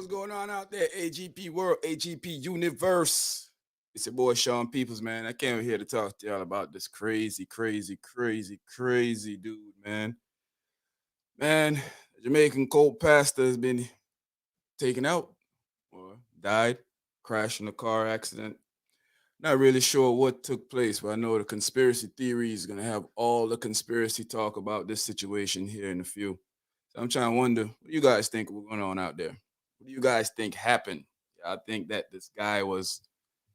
What's going on out there? AGP World, AGP Universe. It's your boy Sean Peoples, man. I came here to talk to y'all about this crazy dude, man. Man, the Jamaican cold pastor has been taken out or died, crashed in a car accident. Not really sure what took place, but I know the conspiracy theory is gonna have all the conspiracy talk about this situation here in a few. So I'm trying to wonder, what do you guys think was going on out there? What do you guys think happened? I think that this guy was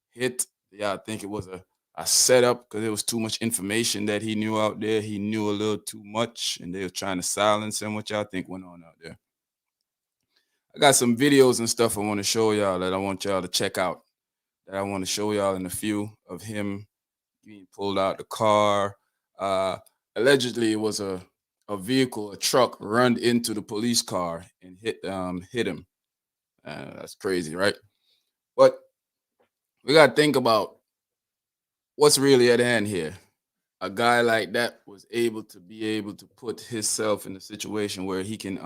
hit. Yeah, I think it was a setup because there was too much information that he knew out there. He knew a little too much, and they were trying to silence him. What y'all think went on out there? I got some videos and stuff I want to show y'all that I want y'all to check out. That I want to show y'all in a few of him being pulled out the car. Uh, Allegedly, it was a vehicle, a truck, run into the police car and hit him. That's crazy, right? But we got to think about what's really at hand here. A guy like that was able to put himself in a situation where he can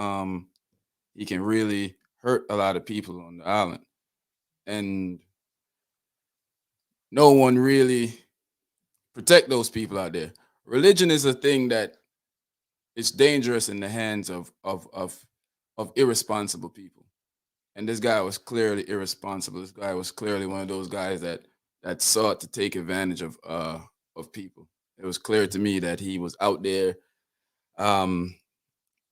really hurt a lot of people on the island, and no one really protect those people out there. Religion is a thing that it's dangerous in the hands of irresponsible people. And this guy was clearly irresponsible. This guy was clearly one of those guys that sought to take advantage of people. It was clear to me that he was out there um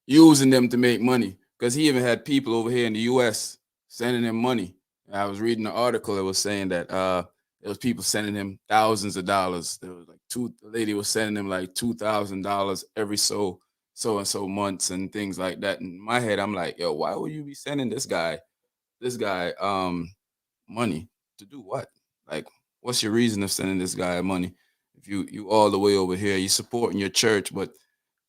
using them to make money because he even had people over here in the US sending him money. I was reading an article that was saying that there was people sending him thousands of dollars. There was like the lady was sending him like $2,000 every so and so months and things like that. In my head, I'm like, yo, why would you be sending this guy money to do what? Like, what's your reason of sending this guy money? If you all the way over here, you supporting your church, but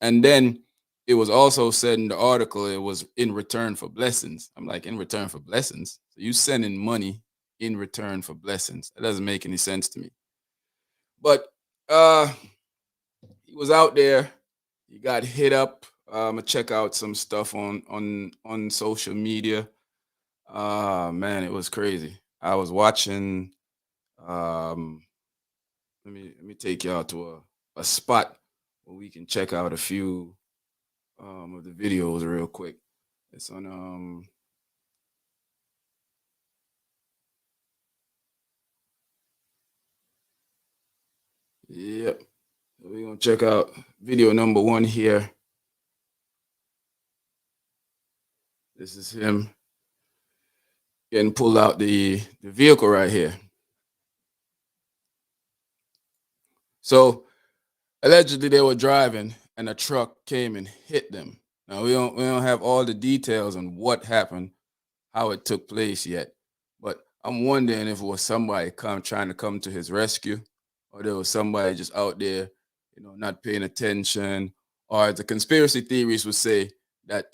and then it was also said in the article it was in return for blessings. I'm like, in return for blessings? So you sending money in return for blessings? That doesn't make any sense to me. But uh he was out there. He got hit up. I check out some stuff on social media. Man, it was crazy. I was watching. Um, let me take y'all to a spot where we can check out a few of the videos real quick. It's on yep. We're gonna check out video number one here. This is him getting pulled out the vehicle right here. So allegedly they were driving and a truck came and hit them. Now we don't have all the details on what happened, how it took place yet, but I'm wondering if it was somebody trying to come to his rescue, or there was somebody just out there, not paying attention, or the conspiracy theories would say that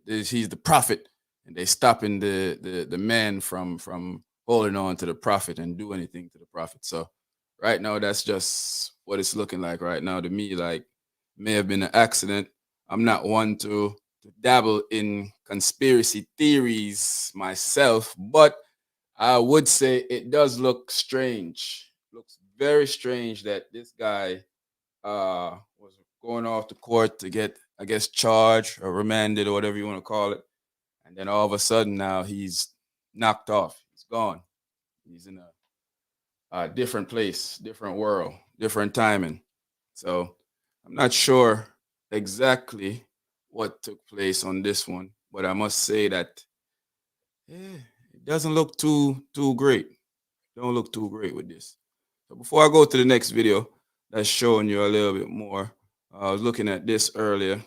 he's the prophet, and they stopping the man from holding on to the prophet and do anything to the prophet. So right now, that's just what it's looking like right now to me. Like, may have been an accident. I'm not one to dabble in conspiracy theories myself, but I would say it does look strange. Looks very strange that this guy was going off to court to get, I guess, charged or remanded or whatever you want to call it. And then all of a sudden now he's knocked off. He's gone. He's in a different place, different world, different timing. So I'm not sure exactly what took place on this one, but I must say that it doesn't look too great. Don't look too great with this. So before I go to the next video, that's showing you a little bit more. I was looking at this earlier.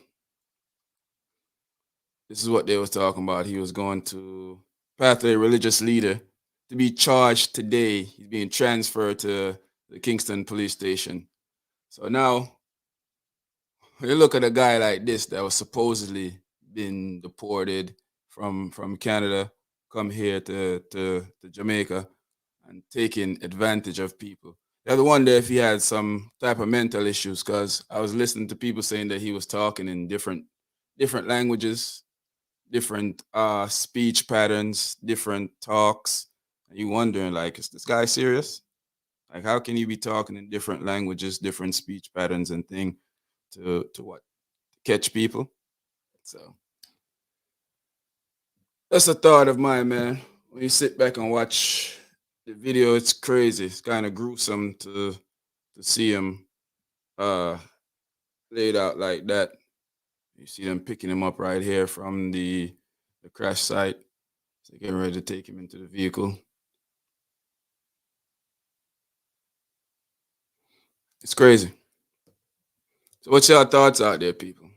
This is what they was talking about. He was going to pathway religious leader to be charged today. He's being transferred to the Kingston police station. So now you look at a guy like this that was supposedly been deported from Canada, come here to Jamaica and taking advantage of people. You have to wonder if he had some type of mental issues, because I was listening to people saying that he was talking in different languages, different speech patterns, different talks, and you wondering like, is this guy serious? Like, how can you be talking in different languages, different speech patterns, and thing to what catch people? So that's a thought of mine, man. When you sit back and watch the video, it's crazy. It's kind of gruesome to see him uh laid out like that. You see them picking him up right here from the crash site. So getting ready to take him into the vehicle. It's crazy. So what's your thoughts out there, people?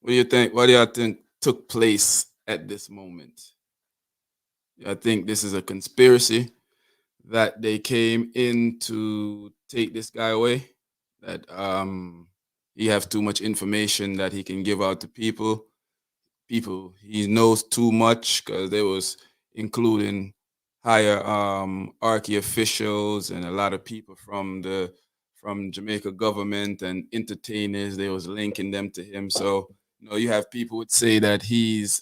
What do you think? What do y'all think took place at this moment? I think this is a conspiracy that they came in to take this guy away. That he have too much information that he can give out to people. People he knows too much because there was including higher archy officials and a lot of people from Jamaica government and entertainers. They was linking them to him. So you have people would say that he's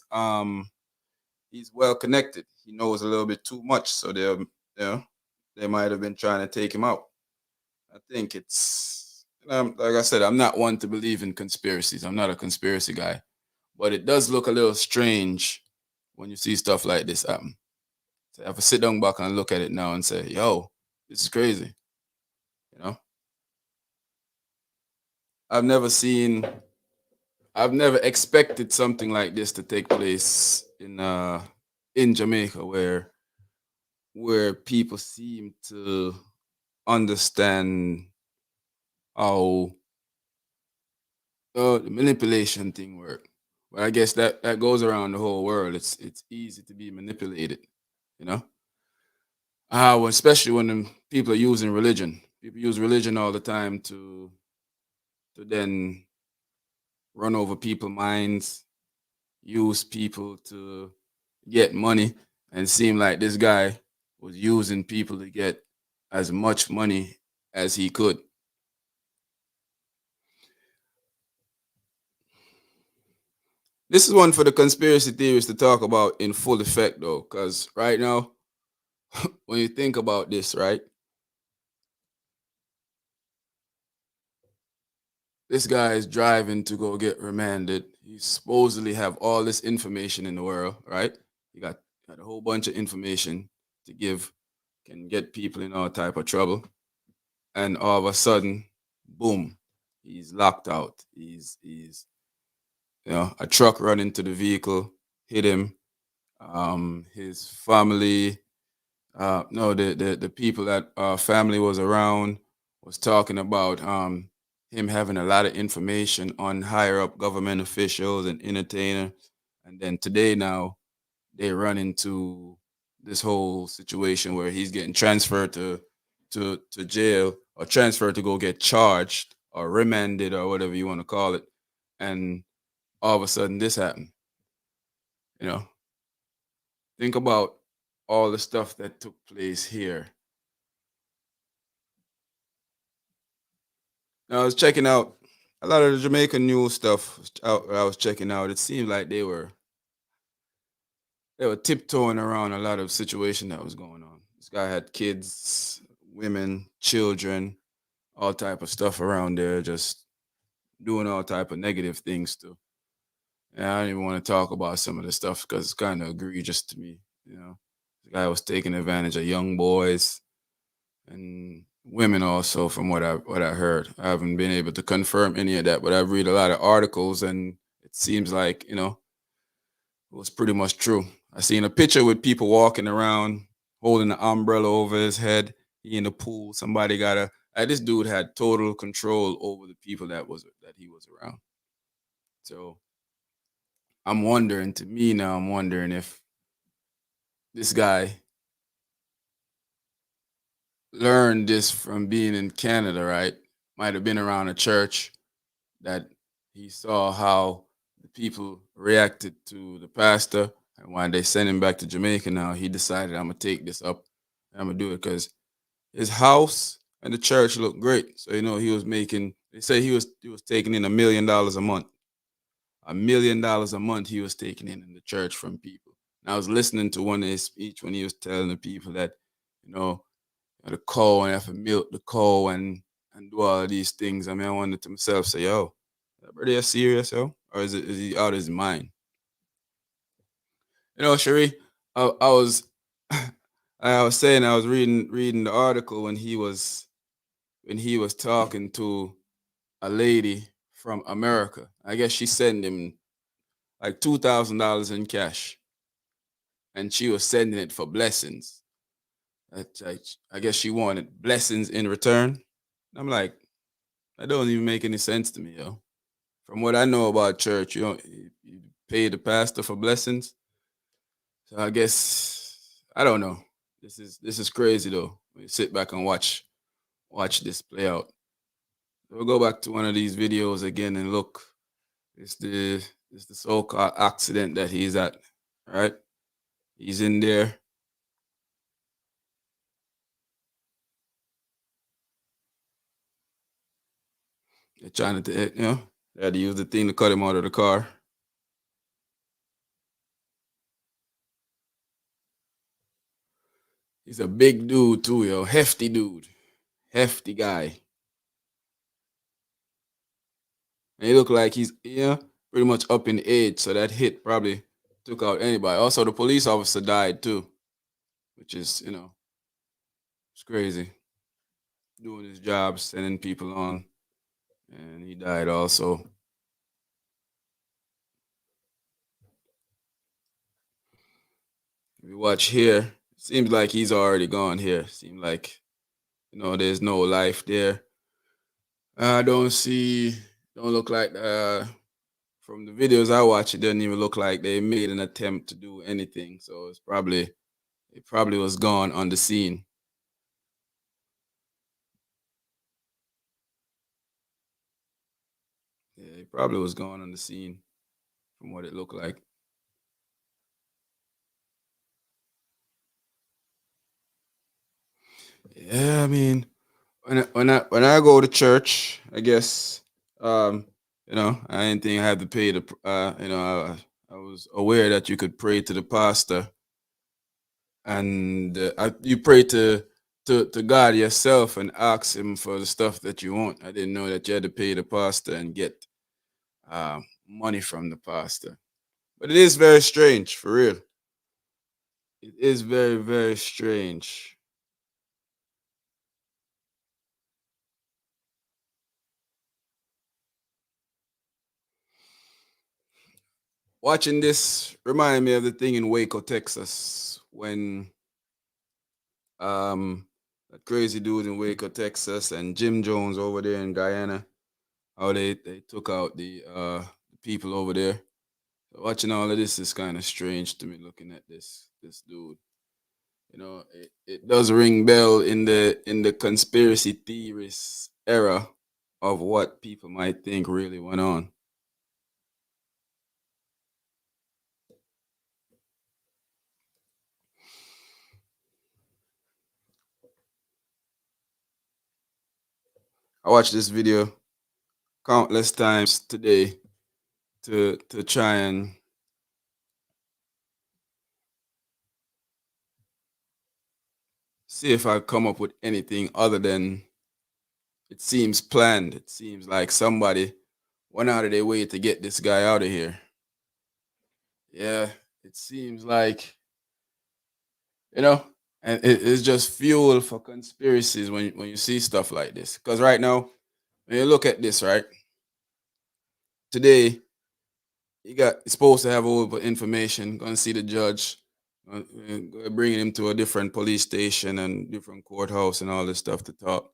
well connected. He knows a little bit too much. So they might have been trying to take him out. I think it's like I said, I'm not one to believe in conspiracies. I'm not a conspiracy guy, but it does look a little strange when you see stuff like this happen. So I have to sit down back and look at it now and say, "Yo, this is crazy." You know, I've never seen, I've never expected something like this to take place in Jamaica, where people seem to understand how the manipulation thing work. But I guess that goes around the whole world. It's easy to be manipulated, you know. Especially when people are using religion. People use religion all the time to then run over people's minds, use people to get money, and seem like this guy was using people to get as much money as he could. This is one for the conspiracy theorists to talk about in full effect, though, because right now, when you think about this, right, this guy is driving to go get remanded. He supposedly have all this information in the world, right? He got a whole bunch of information to give, can get people in all type of trouble, and all of a sudden, boom, he's locked out. He's a truck run into the vehicle, hit him. His family, no, the people that family was around was talking about him having a lot of information on higher up government officials and entertainer, and then today now they run into this whole situation where he's getting transferred to jail or transferred to go get charged or remanded or whatever you want to call it, and all of a sudden this happened. You know, think about all the stuff that took place here. Now, I was checking out a lot of the Jamaican news stuff. I was checking out. It seemed like they were tiptoeing around a lot of situation that was going on. This guy had kids, women, children, all type of stuff around there, just doing all type of negative things too. And I don't even want to talk about some of the stuff because it's kind of egregious to me. The guy was taking advantage of young boys and women also, from what I heard. I haven't been able to confirm any of that, but I've read a lot of articles, and it seems like it was pretty much true. I seen a picture with people walking around holding an umbrella over his head. He in the pool. Somebody got a. This dude had total control over the people that he was around. So I'm wondering. To me now, I'm wondering if this guy learned this from being in Canada, right? Might have been around a church that he saw how the people reacted to the pastor, and when they sent him back to Jamaica now, he decided, I'm gonna take this up. I'm gonna do it because his house and the church looked great. So he was making. They say he was taking in $1 million a month. $1 million a month he was taking in the church from people. And I was listening to one of his speech when he was telling the people that, you know, the cow and have to milk the cow and do all of these things. I mean, I wondered to myself, say, yo, that brother is serious, yo? Or is he out of his mind? You know, Sheree, I was I was saying I was reading the article when he was talking to a lady from America. I guess she sent him like $2,000 in cash, and she was sending it for blessings. I guess she wanted blessings in return. I'm like, that don't even make any sense to me, yo. From what I know about church, you pay the pastor for blessings. So I guess I don't know. This is crazy though. When you sit back and watch this play out. We'll go back to one of these videos again and look. It's the it's the so-called accident that he's at. Right? He's in there. They're trying to, they had to use the thing to cut him out of the car. He's a big dude too, yo. Hefty dude. Hefty guy. And he looked like he's, pretty much up in age. So that hit probably took out anybody. Also, the police officer died too, which is, it's crazy. Doing his job, sending people on, and he died also. If you watch here, seems like he's already gone here. Seems like, there's no life there. I don't look like, from the videos I watch, it doesn't even look like they made an attempt to do anything. So it probably was gone on the scene. Yeah, it probably was gone on the scene from what it looked like. Yeah, I mean, when I go to church, I guess, I didn't think I had to pay the I was aware that you could pray to the pastor, and you pray to God yourself and ask him for the stuff that you want. I didn't know that you had to pay the pastor and get money from the pastor. But it is very strange, for real. It is very, very strange. Watching this reminded me of the thing in Waco, Texas, when that crazy dude in Waco, Texas, and Jim Jones over there in Guyana, how they took out the people over there. So watching all of this is kind of strange to me. Looking at this dude, it does ring bell in the conspiracy theorist era of what people might think really went on. I watched this video countless times today to try and see if I come up with anything other than it seems planned. It seems like somebody went out of their way to get this guy out of here. Yeah, it seems like, you know, and it's just fuel for conspiracies when you see stuff like this. Because right now, when you look at this, right, today, you got supposed to have all the information, going to see the judge, bringing him to a different police station and different courthouse and all this stuff to talk.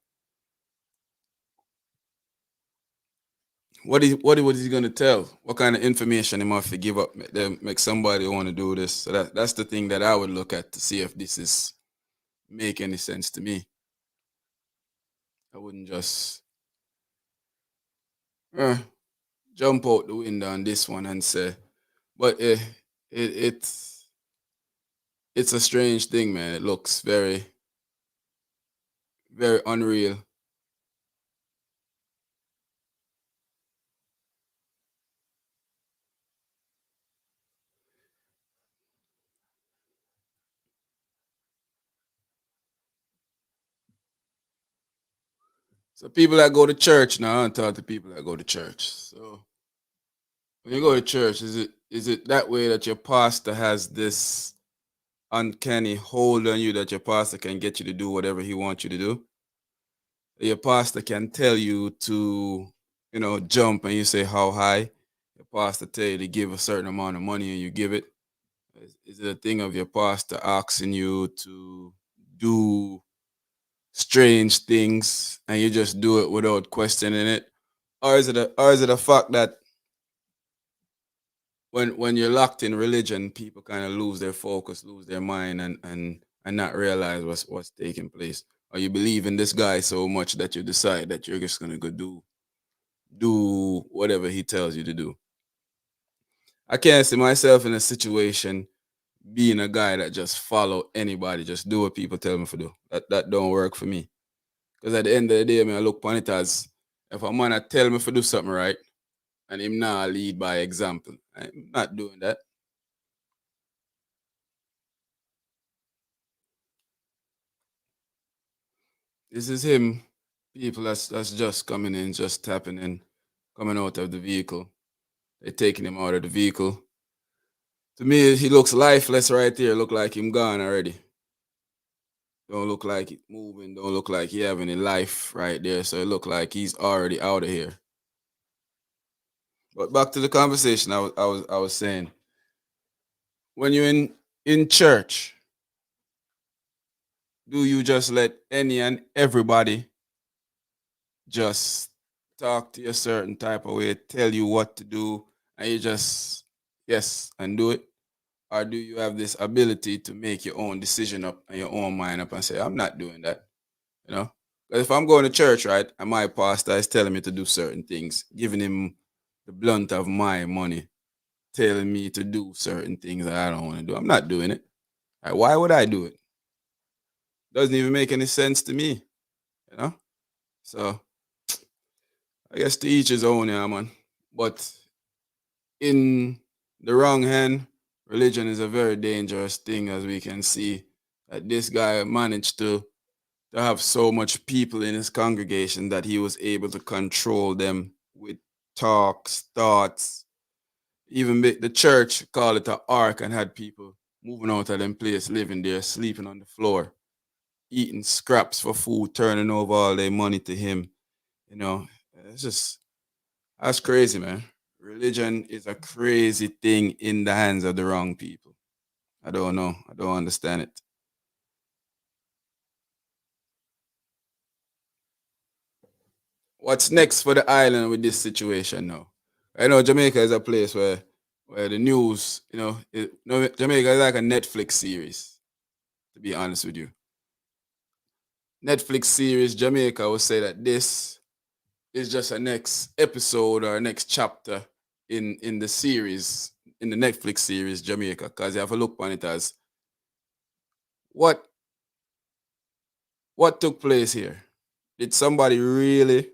What was he gonna tell? What kind of information he must give up make somebody want to do this? So that's the thing that I would look at to see if this is make any sense to me. I wouldn't just uh, jump out the window on this one and say, but it it's a strange thing, man. It looks very very unreal. So people that go to church now, I'm talking to people that go to church. So when you go to church, is it that way that your pastor has this uncanny hold on you that your pastor can get you to do whatever he wants you to do? Your pastor can tell you to, jump and you say how high. Your pastor tell you to give a certain amount of money and you give it. Is it a thing of your pastor asking you to do strange things and you just do it without questioning it? Or is it a fact that when you're locked in religion, people kind of lose their focus, lose their mind, and not realize what's taking place? Or you believe in this guy so much that you decide that you're just gonna go do whatever he tells you to do. I can't see myself in a situation being a guy that just follow anybody, just do what people tell me to do. That don't work for me. Because at the end of the day, I look upon it as if a man a tell me to do something right and him not lead by example. I'm not doing that. This is him, people that's just coming in, just tapping in, coming out of the vehicle. They're taking him out of the vehicle. To me, he looks lifeless right there. Look like him gone already. Don't look like it moving. Don't look like he having any life right there. So it look like he's already out of here. But back to the conversation, I was saying, when you're in church, do you just let any and everybody just talk to you a certain type of way, tell you what to do, and you just yes and do it? Or do you have this ability to make your own decision up and your own mind up and say, I'm not doing that, you know? Because if I'm going to church, right, and my pastor is telling me to do certain things, giving him the blunt of my money, telling me to do certain things that I don't want to do, I'm not doing it. Like, why would I do it? Doesn't even make any sense to me, you know? So I guess to each his own, yeah, man. But in the wrong hand, religion is a very dangerous thing, as we can see that this guy managed to have so much people in his congregation that he was able to control them with talks, thoughts. Even the church called it an ark and had people moving out of them place, living there, sleeping on the floor, eating scraps for food, turning over all their money to him. You know, it's just that's crazy, man. Religion is a crazy thing in the hands of the wrong people. I don't know. I don't understand it. What's next for the island with this situation now? I know Jamaica is a place where the news, Jamaica is like a Netflix series. To be honest with you, Netflix series Jamaica will say that this is just a next episode or a next chapter in the series, in the Netflix series Jamaica, because you have a look on it as what what took place here. Did somebody really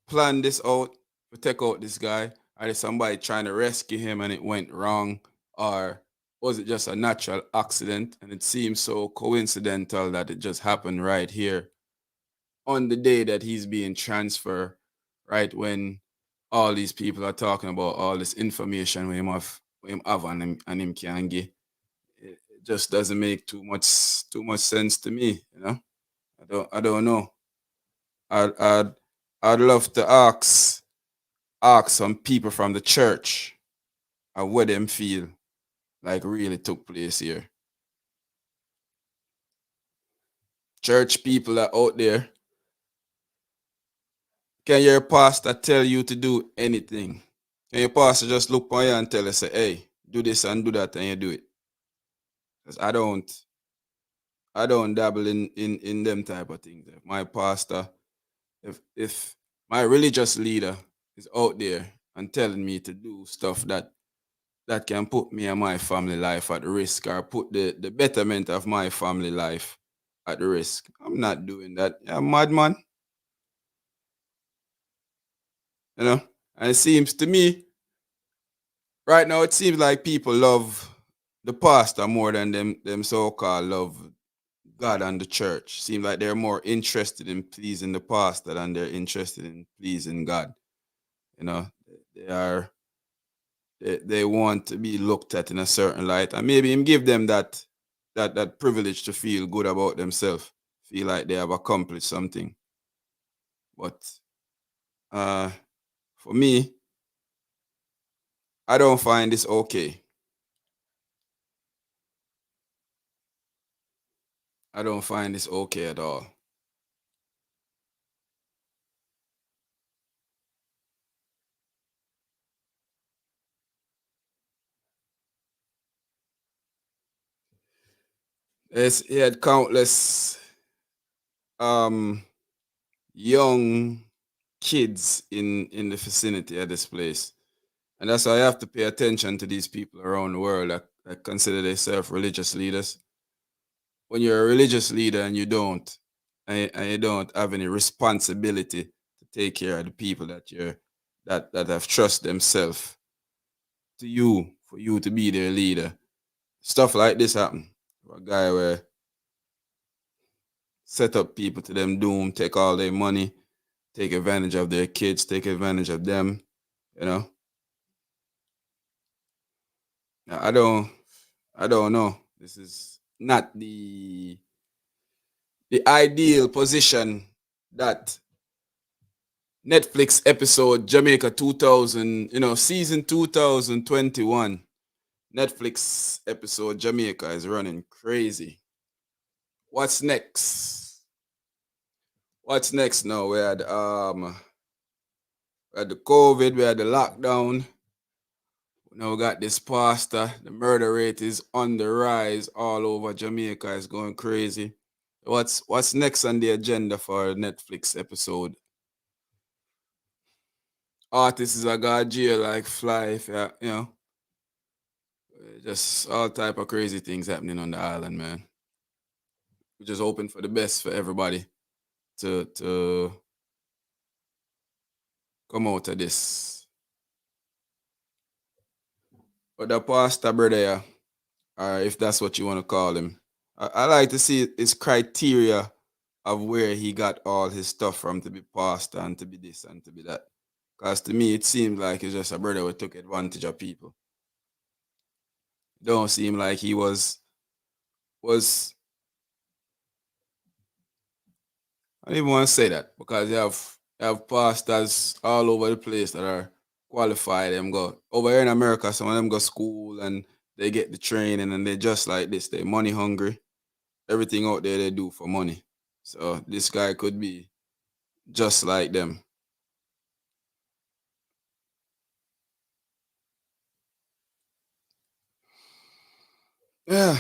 plan this out to take out this guy? Or did somebody trying to rescue him and it went wrong? Or was it just a natural accident? And it seems so coincidental that it just happened right here on the day that he's being transferred, right when all these people are talking about all this information we him have and him can get. It just doesn't make too much sense to me, you know. I don't know. I'd I'd love to ask some people from the church and what them feel like really took place here. Church people are out there. Can your pastor tell you to do anything? Can your pastor just look on you and tell you, say, hey, do this and do that, and you do it? Because I don't dabble in them type of things. If my pastor, if my religious leader is out there and telling me to do stuff that can put me and my family life at risk or put the betterment of my family life at risk, I'm not doing that. Yeah, madman, you know. And it seems to me right now, it seems like people love the pastor more than them so called love God and the church. Seem like they're more interested in pleasing the pastor than they're interested in pleasing God. You know, they are they want to be looked at in a certain light, and maybe him give them that privilege to feel good about themselves, feel like they have accomplished something. But uh, for me, I don't find this okay. I don't find this okay at all. He had countless um, young kids in the vicinity of this place. And that's why I have to pay attention to these people around the world that consider themselves religious leaders. When you're a religious leader and you don't have any responsibility to take care of the people that have trust themselves to you for you to be their leader. Stuff like this happen. A guy where set up people to them doom, take all their money, take advantage of their kids, take advantage of them, you know. I don't I don't know. This is not the ideal position that Netflix episode Jamaica 2000, season 2021. Netflix episode Jamaica is running crazy. What's next? What's next now? We had the COVID, we had the lockdown. Now we got this pastor. The murder rate is on the rise all over Jamaica. It's going crazy. What's next on the agenda for Netflix episode? Artists are got jail like fly, if just all type of crazy things happening on the island, man. We're just hoping for the best for everybody to come out of this. But the pastor brother, yeah, or if that's what you want to call him, I like to see his criteria of where he got all his stuff from to be pastor and to be this and to be that. Because to me, it seemed like it's just a brother who took advantage of people. Don't seem like he was I don't even want to say that because you have pastors all over the place that are qualified. Them go over here in America, some of them go school and they get the training and they just like this. They money hungry. Everything out there they do for money. So this guy could be just like them. Yeah.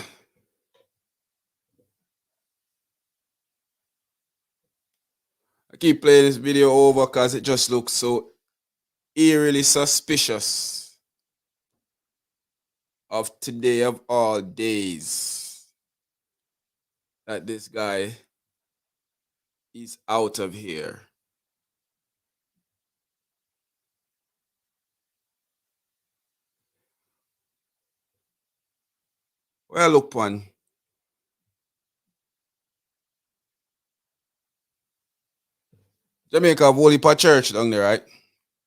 I keep playing this video over because it just looks so eerily suspicious of today of all days that this guy is out of here. Well, look, one. Jamaica have Holy Pa Church down there, right?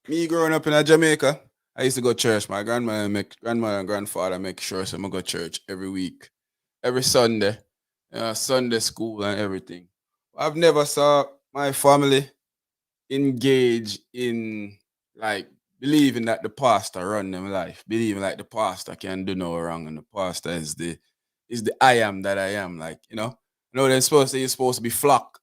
Me growing up in a Jamaica, I used to go to church. My grandmother and grandfather make sure so I go to church every week, every Sunday, Sunday school and everything. I've never saw my family engage in like believing that the pastor run them life, believing like the pastor can do no wrong and the pastor is the I am that I am. Like, they're supposed to be flock.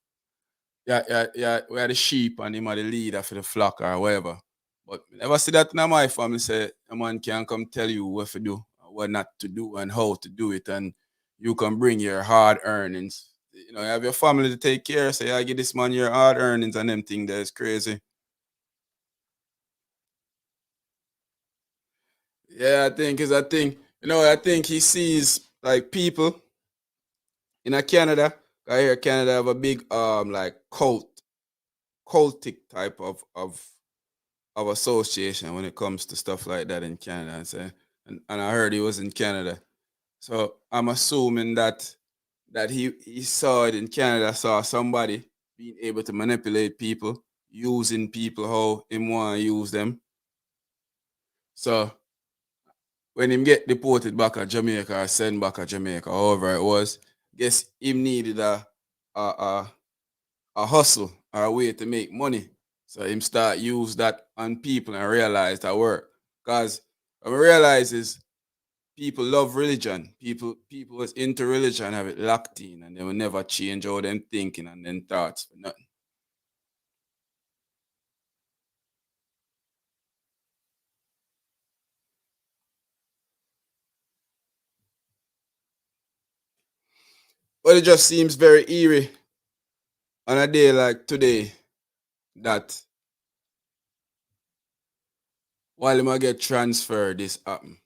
Yeah, yeah, yeah, we are the sheep and him are the leader for the flock or whatever. But never see that in my family say a man can come tell you what to do, what not to do, and how to do it, and you can bring your hard earnings. You have your family to take care. Say, I give this man your hard earnings and them thing that is crazy. Yeah, I think he sees like people in a Canada. I hear Canada have a big like cultic type of association when it comes to stuff like that in Canada. And I heard he was in Canada. So I'm assuming that that he saw it in Canada, saw somebody being able to manipulate people, using people how him want to use them. So when him get deported back at Jamaica or sent back at Jamaica, however it was, guess him needed a, a, a hustle or a way to make money. So him start use that on people and realize that work. Because what I realize is people love religion. People was into religion have it locked in and they will never change how them thinking and then thoughts for nothing. But it just seems very eerie on a day like today that while him a get transferred, this happen.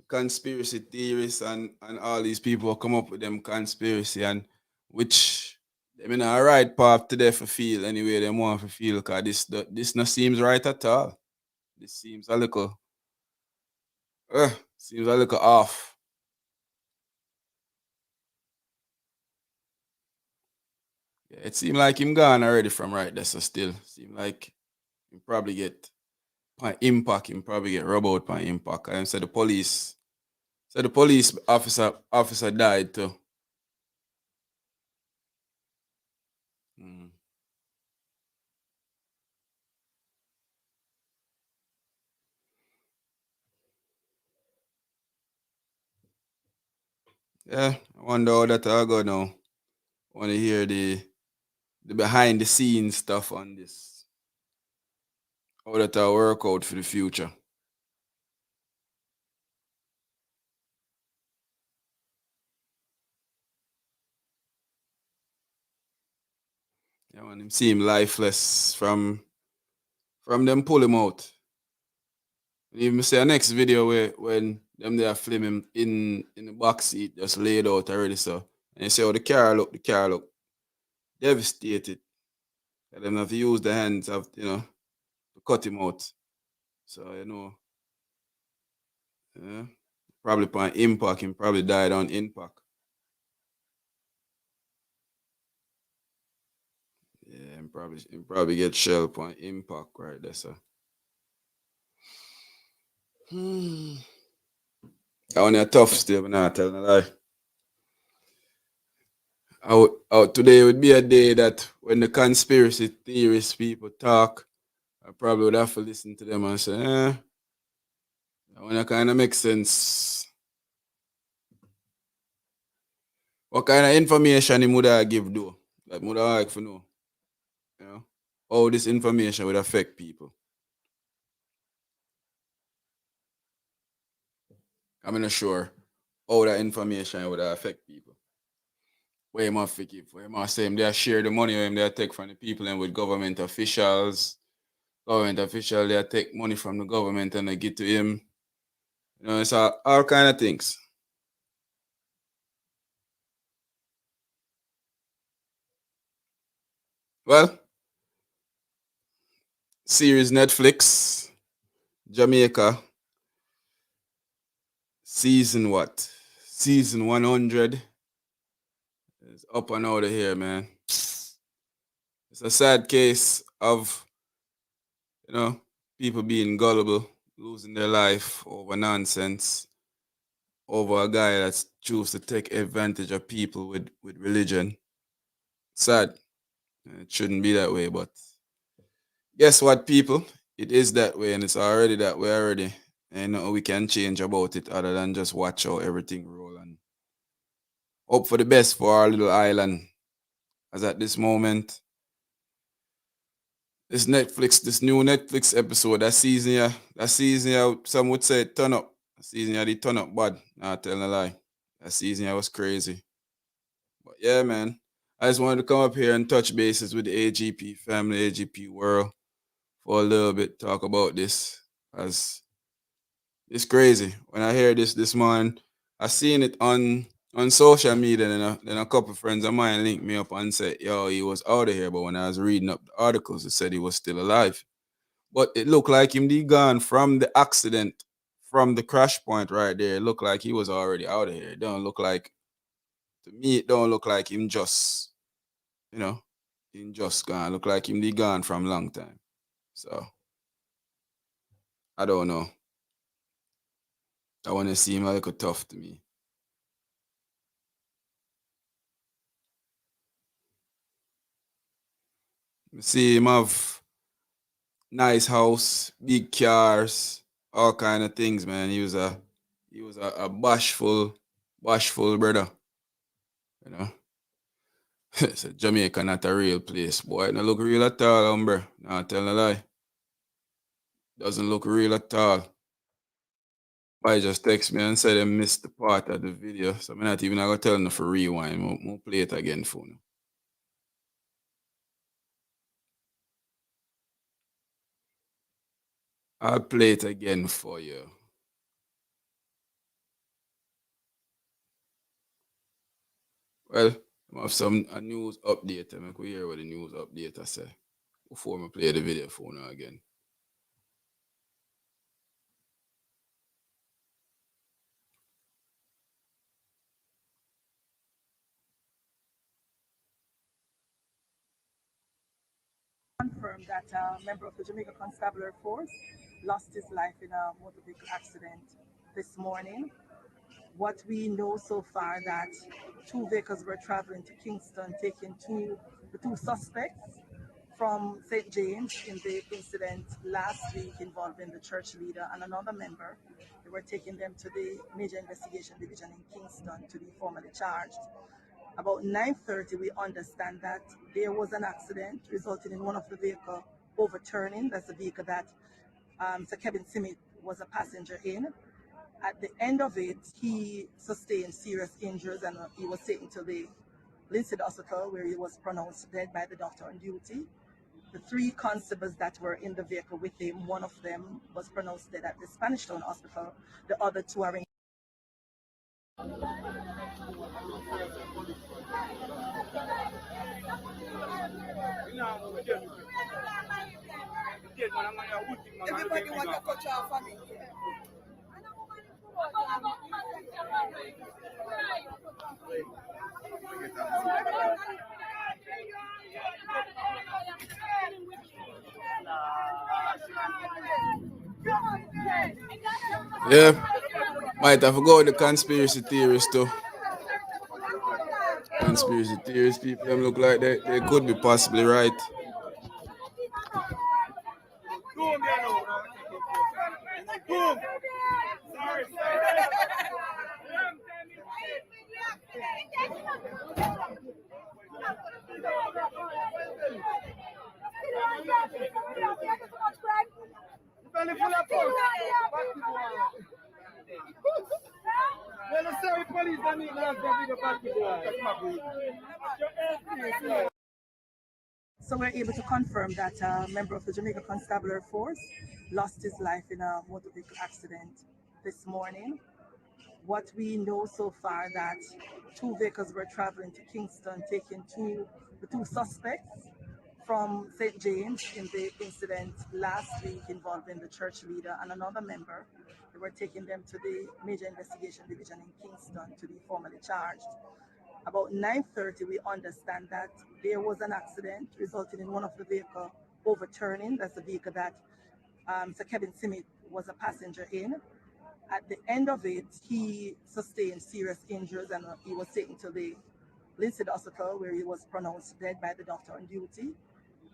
Conspiracy theorists and all these people come up with them conspiracy and which they mean a right path to there for feel anyway they want to feel because this not seems right at all. This seems a little off. Yeah, it seemed like him gone already from right there, so still seem like him probably get by impact, him probably get robbed out by impact. And said the police officer died too. Mm. Yeah, I wonder how that all go now. I want to hear the behind the scenes stuff on this. How that all work out for the future. Yeah, when him seem lifeless from them pull him out. Even see a next video where when them they are filming in the back seat just laid out already so. And you see how the car look devastated. And them have to use the hands of to cut him out. So yeah, probably upon impact, him probably died on impact. Yeah, him probably get shell upon impact right there, so. Hmm. That one a tough still, but not telling a lie. Today would be a day that when the conspiracy theorists people talk, I probably would have to listen to them and say, that one kind of makes sense. What kind of information he would have give though? That would have like for know, you know, how this information would affect people. I'm not sure how that information would affect people. Where you must give, where you must say him they share the money where him they take from the people and with government officials. Government official they take money from the government and they give to him. It's all kind of things. Well, series Netflix, Jamaica, season what? Season 100 is up and out of here, man. It's a sad case of, you know, people being gullible, losing their life over nonsense, over a guy that's choose to take advantage of people with religion. Sad. It shouldn't be that way, but guess what, people? It is that way, and it's already that way already. And we can change about it other than just watch how everything roll and hope for the best for our little island. As at this moment, this new Netflix episode, that season, yeah, some would say turn up. That season, yeah, they turn up bad. Not telling a lie. That season, yeah, was crazy. But yeah, man, I just wanted to come up here and touch bases with the AGP family, AGP world for a little bit, talk about this. As it's crazy. When I hear this morning, I seen it on social media, and then a couple friends of mine linked me up and said, "Yo, he was out of here." But when I was reading up the articles, it said he was still alive. But it looked like him be gone from the accident, from the crash point right there. It looked like he was already out of here. It don't look like To me, it don't look like him just, you know, him just gone. Look like him be gone from long time. So I don't know. I want to seem a little tough to me. See him have nice house, big cars, all kind of things, man. He was a bashful brother. You know. So Jamaica not a real place, boy. It don't look real at all, bro. Nah, tell a lie. Doesn't look real at all. I just text me and said they missed the part of the video. So I'm not even gonna tell them for rewind. We'll play it again for you. I'll play it again for you. Well, I have some a news update. I could hear what the news update I say before I play the video for you again. Confirmed that a member of the Jamaica Constabulary Force lost his life in a motor vehicle accident this morning. What we know so far that two vehicles were traveling to Kingston, taking the two suspects from St. James in the incident last week involving the church leader and another member. They were taking them to the Major Investigation Division in Kingston to be formally charged. About 9:30, we understand that there was an accident resulting in one of the vehicle overturning. That's the vehicle that Sir Kevin Simit was a passenger in. At the end of it, he sustained serious injuries and he was taken to the Linstead Hospital where he was pronounced dead by the doctor on duty. The three constables that were in the vehicle with him, one of them was pronounced dead at the Spanish Town Hospital. The other two are in. Everybody want to cut off for me. Yeah, might have to go with the conspiracy theories too. Conspiracy theories, people them look like they could be possibly right. So we're able to confirm that a member of the Jamaica Constabulary Force lost his life in a motor vehicle accident this morning. What we know so far that two vehicles were traveling to Kingston, taking the two suspects from St. James in the incident last week involving the church leader and another member. They were taking them to the Major Investigation Division in Kingston to be formally charged. About 9:30, we understand that there was an accident resulting in one of the vehicle overturning. That's the vehicle that Sir Kevin Simit was a passenger in. At the end of it, he sustained serious injuries and he was taken to the Linstead Hospital where he was pronounced dead by the doctor on duty.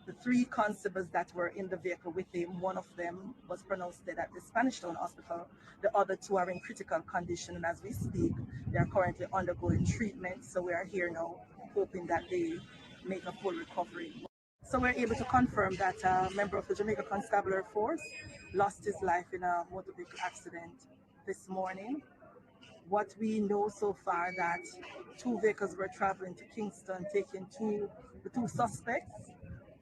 The three constables that were in the vehicle with him, one of them was pronounced dead at the Spanish Town Hospital. The other two are in critical condition, and as we speak, they are currently undergoing treatment. So we are here now, hoping that they make a full recovery. So we're able to confirm that a member of the Jamaica Constabulary Force lost his life in a motor vehicle accident this morning. What we know so far that two vehicles were traveling to Kingston, taking the two suspects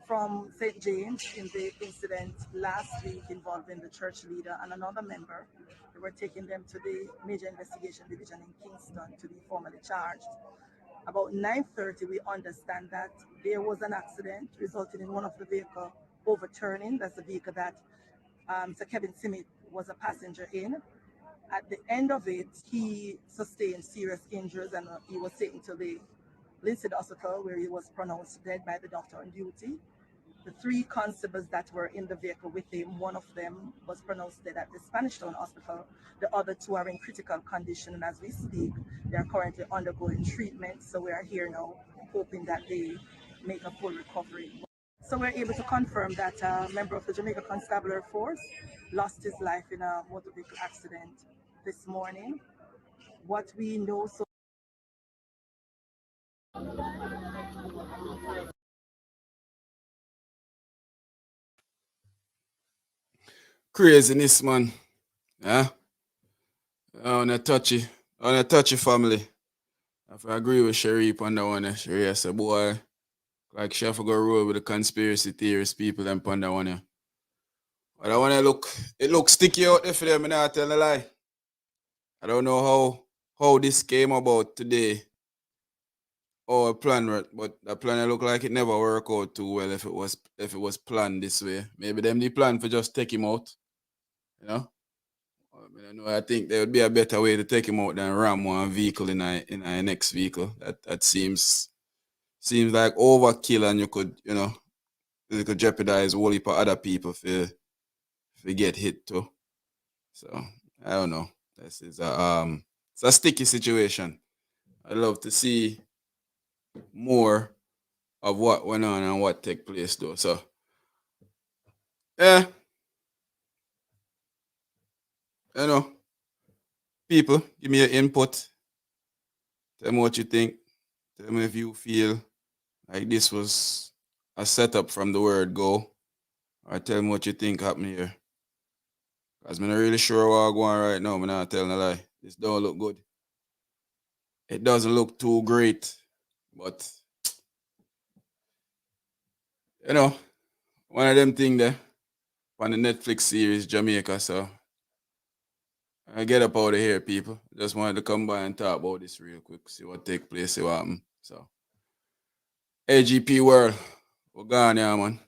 from St. James in the incident last week involving the church leader and another member. They were taking them to the Major Investigation Division in Kingston to be formally charged. About 9:30, we understand that there was an accident resulting in one of the vehicle overturning. That's the vehicle that Sir Kevin Simit was a passenger in. At the end of it, he sustained serious injuries and he was taken to the Linstead Hospital where he was pronounced dead by the doctor on duty. The three constables that were in the vehicle with him, one of them was pronounced dead at the Spanish Town Hospital. The other two are in critical condition, and as we speak, they are currently undergoing treatment. So we are here now, hoping that they make a full recovery. So we're able to confirm that a member of the Jamaica Constabulary Force lost his life in a motor vehicle accident this morning. What we know so Craziness, man. Yeah. On a touchy family. If I agree with Sharif on that one, Sharif said, boy, like she have to go roll with the conspiracy theorist people and on that one. Yeah. But I want to it looks sticky out there for them, and I tell a lie. I don't know how this came about today or a plan, right? But the plan look like it never work out too well if it was planned this way. Maybe them the plan for just take him out, you know. I think there would be a better way to take him out than ram one vehicle in a next vehicle. That seems like overkill, and you could jeopardize a whole heap of other people if they get hit too. So I don't know. This is it's a sticky situation. I'd love to see more of what went on and what took place though. So yeah, you know, people, give me your input. Tell me what you think. Tell me if you feel like this was a setup from the word go. Or tell me what you think happened here. Because I'm not really sure what I'm going right now. I'm not telling a lie. This don't look good. It doesn't look too great. But, one of them things there on the Netflix series Jamaica. So I get up out of here, people. Just wanted to come by and talk about this real quick. See what take place, see what happen. So AGP world. We're gone, yeah, man.